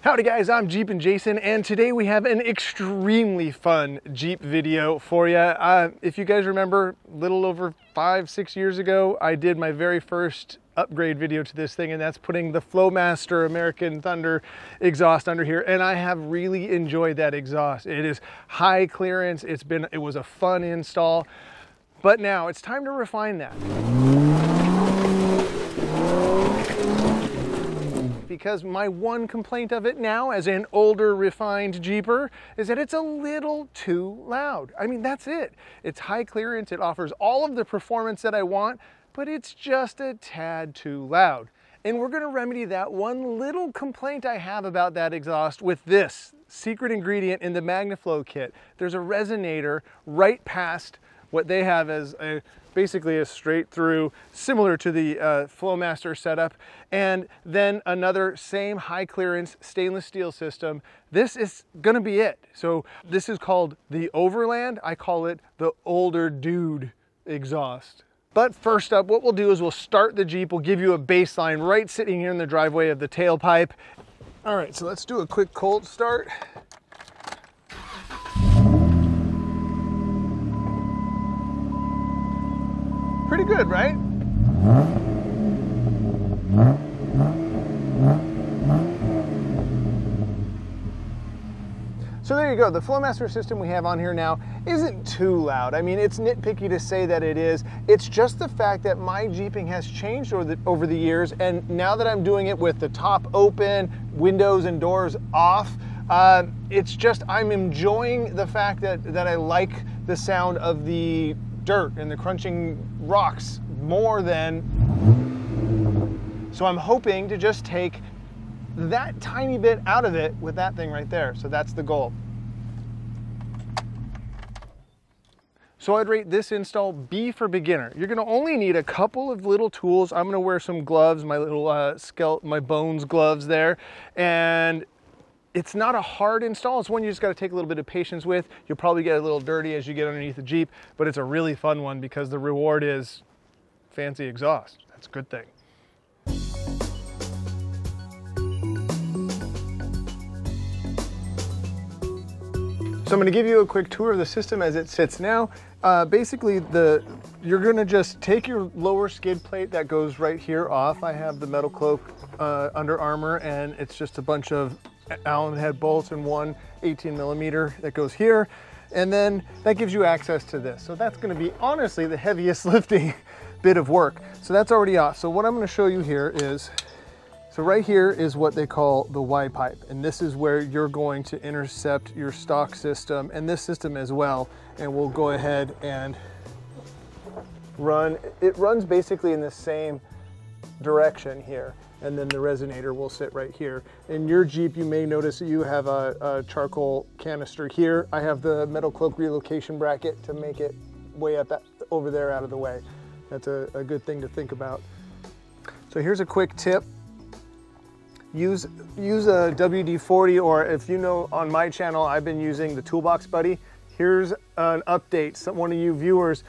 Howdy guys, I'm Jeepin' Jason, and today we have an extremely fun Jeep video for you. If you guys remember, a little over 5-6 years ago, I did my very first upgrade video to this thing, and that's putting the Flowmaster American Thunder exhaust under here, and I have really enjoyed that exhaust. It is high clearance, it was a fun install, but now it's time to refine that. Because my one complaint of it now, as an older refined Jeeper, is that it's a little too loud. I mean, that's it. It's high clearance, it offers all of the performance that I want, but it's just a tad too loud. And we're gonna remedy that one little complaint I have about that exhaust with this secret ingredient in the Magnaflow kit. There's a resonator right past what they have as basically a straight through, similar to the Flowmaster setup, and then another same high clearance stainless steel system. This is gonna be it. So this is called the Overland. I call it the older dude exhaust. But first up, what we'll do is we'll start the Jeep. We'll give you a baseline right sitting here in the driveway of the tailpipe. All right, so let's do a quick cold start. Pretty good, right? So there you go. The Flowmaster system we have on here now isn't too loud. I mean, it's nitpicky to say that it is. It's just the fact that my Jeeping has changed over the years, and now that I'm doing it with the top open, windows and doors off, it's just, I'm enjoying the fact that I like the sound of the dirt and the crunching rocks more than, so I'm hoping to just take that tiny bit out of it with that thing right there. So that's the goal. So I'd rate this install B for beginner. You're gonna only need a couple of little tools. I'm gonna wear some gloves, my little my bones gloves there, and it's not a hard install. It's one you just got to take a little bit of patience with. You'll probably get a little dirty as you get underneath the Jeep, but it's a really fun one because the reward is fancy exhaust. That's a good thing. So I'm going to give you a quick tour of the system as it sits now. Basically, you're going to just take your lower skid plate that goes right here off. I have the Metal Cloak Under Armour, and it's just a bunch of Allen head bolts and one 18mm that goes here, and then that gives you access to this. So that's going to be honestly the heaviest lifting bit of work. So that's already off. So what I'm going to show you here is, so right here is what they call the Y pipe, and this is where you're going to intercept your stock system and this system as well. And we'll go ahead and run. It runs basically in the same direction here, and then the resonator will sit right here. In your Jeep, you may notice that you have a charcoal canister here. I have the Metal Cloak relocation bracket to make it way up over there out of the way. That's a good thing to think about. So here's a quick tip. Use a WD-40, or if you know, on my channel, I've been using the Toolbox Buddy. Here's an update. One of you viewers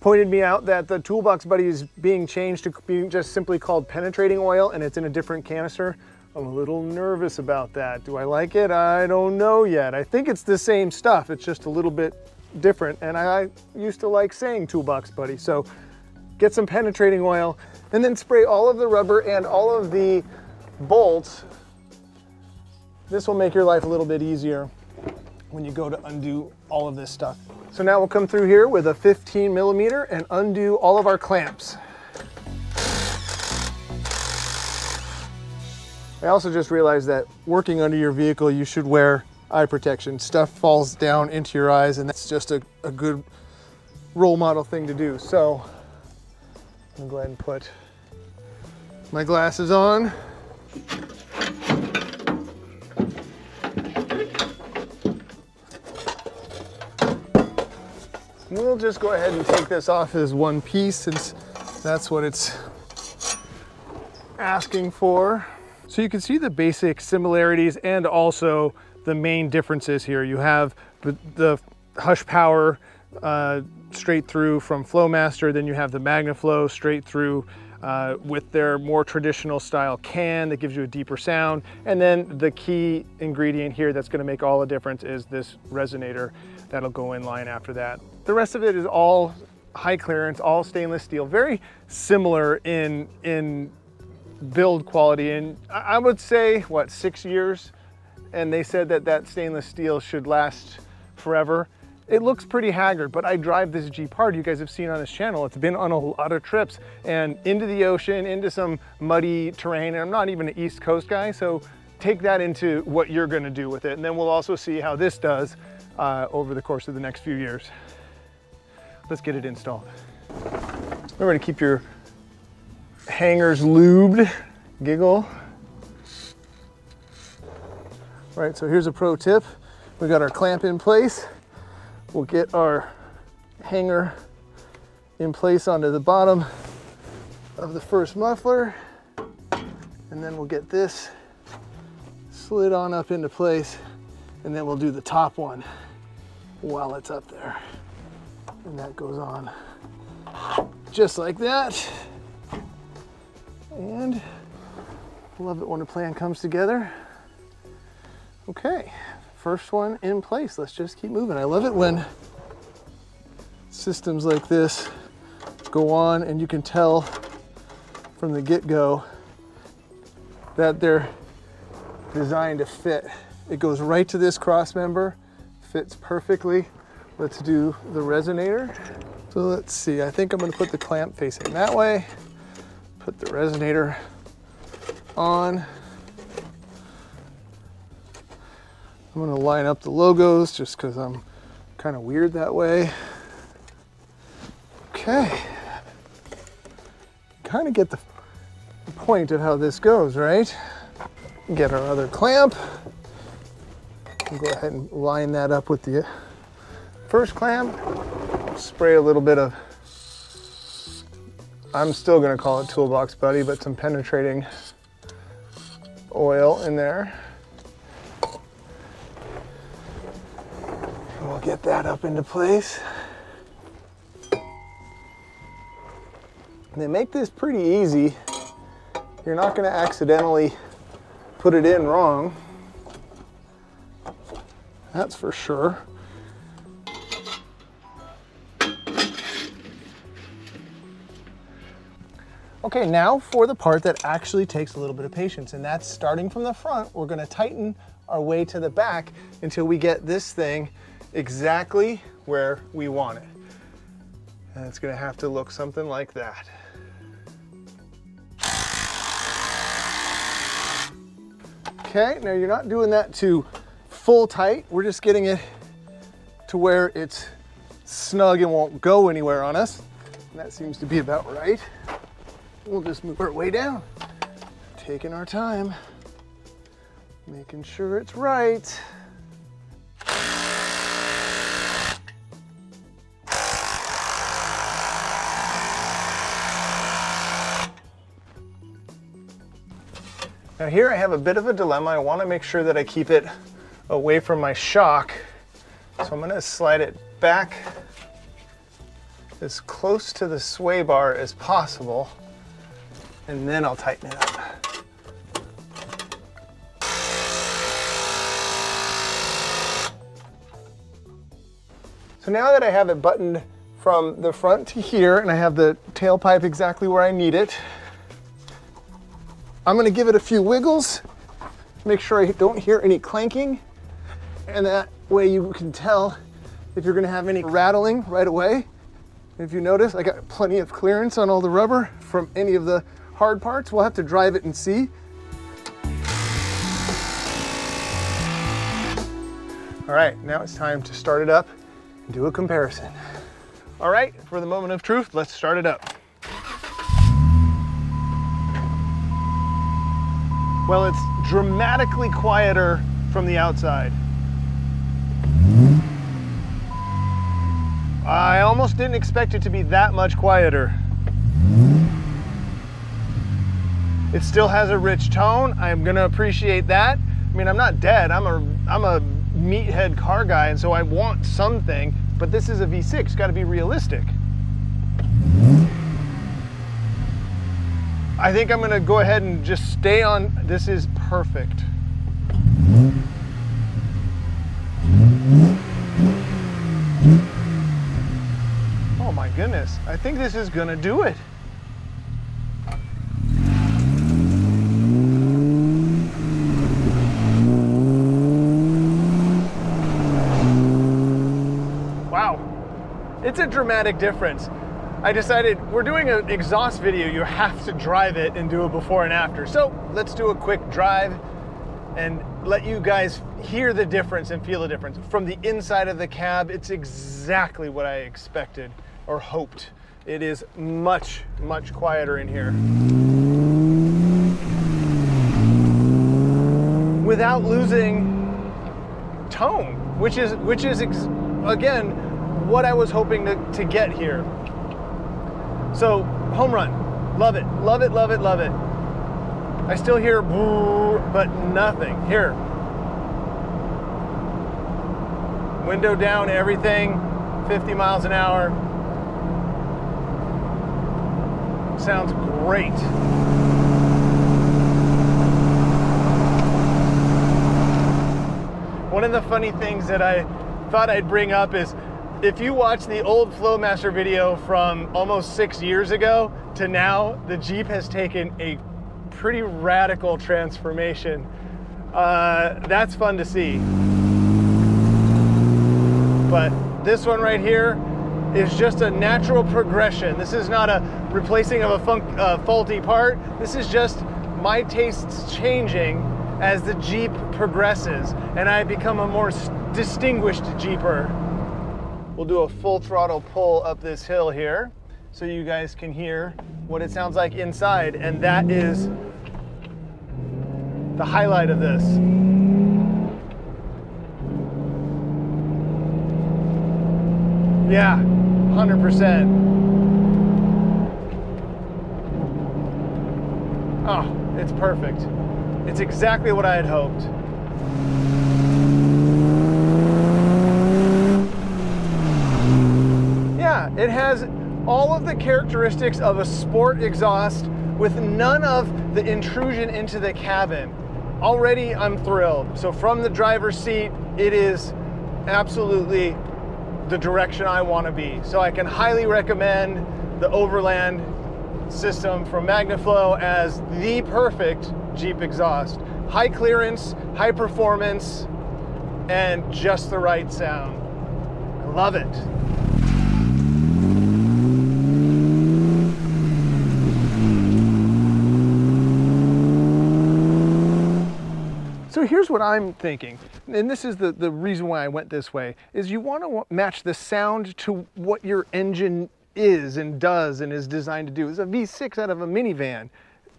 pointed me out that the Toolbox Buddy is being changed to being just simply called penetrating oil, and it's in a different canister. I'm a little nervous about that. Do I like it? I don't know yet. I think it's the same stuff. It's just a little bit different, and I used to like saying Toolbox Buddy. So get some penetrating oil and then spray all of the rubber and all of the bolts. This will make your life a little bit easier when you go to undo all of this stuff. So now we'll come through here with a 15mm and undo all of our clamps. I also just realized that working under your vehicle, you should wear eye protection. Stuff falls down into your eyes, and that's just a good role model thing to do. So I'm gonna go ahead and put my glasses on. We'll just go ahead and take this off as one piece, since that's what it's asking for. So you can see the basic similarities and also the main differences here. You have the Hush Power straight through from Flowmaster, then you have the Magnaflow straight through with their more traditional style can that gives you a deeper sound. And then the key ingredient here that's gonna make all the difference is this resonator that'll go in line after that. The rest of it is all high clearance, all stainless steel, very similar in build quality. And I would say, what, 6 years? And they said that that stainless steel should last forever. It looks pretty haggard, but I drive this Jeep hard. You guys have seen on this channel, it's been on a lot of trips and into the ocean, into some muddy terrain. And I'm not even an East Coast guy, so take that into what you're gonna do with it. And then we'll also see how this does over the course of the next few years. Let's get it installed. Remember to keep your hangers lubed, giggle. All right, so here's a pro tip. We got our clamp in place. We'll get our hanger in place onto the bottom of the first muffler, and then we'll get this slid on up into place, and then we'll do the top one while it's up there. And that goes on just like that. And love it when a plan comes together. Okay. First one in place. Let's just keep moving. I love it when systems like this go on and you can tell from the get-go that they're designed to fit. It goes right to this cross member, fits perfectly. Let's do the resonator. So let's see, I think I'm gonna put the clamp facing that way, put the resonator on. I'm gonna line up the logos just because I'm kind of weird that way. Okay. Kind of get the point of how this goes, right? Get our other clamp. We'll go ahead and line that up with the first clamp. Spray a little bit of, I'm still gonna call it Toolbox Buddy, but some penetrating oil in there. We'll get that up into place. They make this pretty easy. You're not going to accidentally put it in wrong. That's for sure. Okay, now for the part that actually takes a little bit of patience, and that's starting from the front. We're going to tighten our way to the back until we get this thing exactly where we want it. And it's gonna have to look something like that. Okay, now you're not doing that to full tight. We're just getting it to where it's snug and won't go anywhere on us. And that seems to be about right. We'll just move our way down, taking our time, making sure it's right. Now here I have a bit of a dilemma. I want to make sure that I keep it away from my shock. So I'm going to slide it back as close to the sway bar as possible, and then I'll tighten it up. So now that I have it buttoned from the front to here, and I have the tailpipe exactly where I need it, I'm gonna give it a few wiggles, make sure I don't hear any clanking, and that way you can tell if you're gonna have any rattling right away. If you notice, I got plenty of clearance on all the rubber from any of the hard parts. We'll have to drive it and see. All right, now it's time to start it up and do a comparison. All right, for the moment of truth, let's start it up. Well, it's dramatically quieter from the outside. I almost didn't expect it to be that much quieter. It still has a rich tone. I'm gonna appreciate that. I mean, I'm not dead. I'm a meathead car guy, and so I want something, but this is a V6, it's gotta be realistic. I think I'm gonna go ahead and just stay on. This is perfect. Oh my goodness, I think this is gonna do it. Wow, it's a dramatic difference. I decided we're doing an exhaust video, you have to drive it and do a before and after. So let's do a quick drive and let you guys hear the difference and feel the difference. From the inside of the cab, it's exactly what I expected or hoped. It is much, much quieter in here. Without losing tone, which is again, what I was hoping to get here. So, home run. Love it, love it, love it, love it. I still hear brrr, but nothing. Here. Window down, everything, 50 miles an hour. Sounds great. One of the funny things that I thought I'd bring up is, if you watch the old Flowmaster video from almost 6 years ago to now, the Jeep has taken a pretty radical transformation. That's fun to see. But this one right here is just a natural progression. This is not a replacing of a faulty part. This is just my tastes changing as the Jeep progresses and I become a more distinguished Jeeper. We'll do a full throttle pull up this hill here so you guys can hear what it sounds like inside, and that is the highlight of this. Yeah, 100%. Oh, it's perfect. It's exactly what I had hoped. Yeah, it has all of the characteristics of a sport exhaust with none of the intrusion into the cabin. Already I'm thrilled. So from the driver's seat, it is absolutely the direction I want to be. So I can highly recommend the Overland system from Magnaflow as the perfect Jeep exhaust. High clearance, high performance, and just the right sound. I love it. So here's what I'm thinking, and this is the reason why I went this way, is you want to match the sound to what your engine is and does and is designed to do. It's a V6 out of a minivan,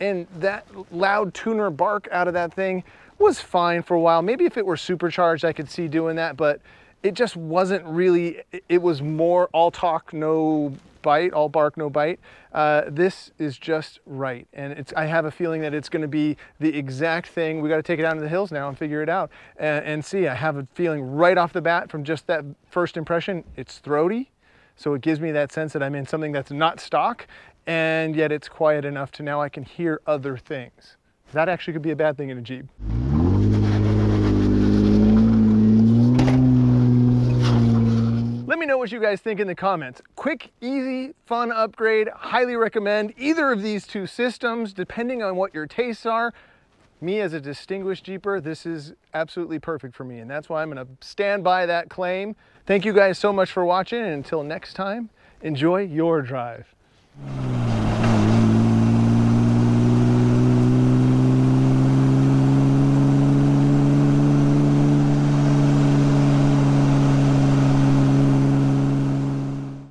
and that loud tuner bark out of that thing was fine for a while. Maybe if it were supercharged, I could see doing that, but it just wasn't really, it was more all talk, no bite, all bark, no bite. This is just right. And I have a feeling that it's gonna be the exact thing. We gotta take it out into the hills now and figure it out and see. I have a feeling right off the bat from just that first impression, it's throaty. So it gives me that sense that I'm in something that's not stock, and yet it's quiet enough to now I can hear other things. That actually could be a bad thing in a Jeep. Let me know what you guys think in the comments. Quick, easy, fun upgrade. Highly recommend either of these two systems, depending on what your tastes are. Me as a distinguished Jeeper, this is absolutely perfect for me, and that's why I'm gonna stand by that claim. Thank you guys so much for watching, and until next time, enjoy your drive.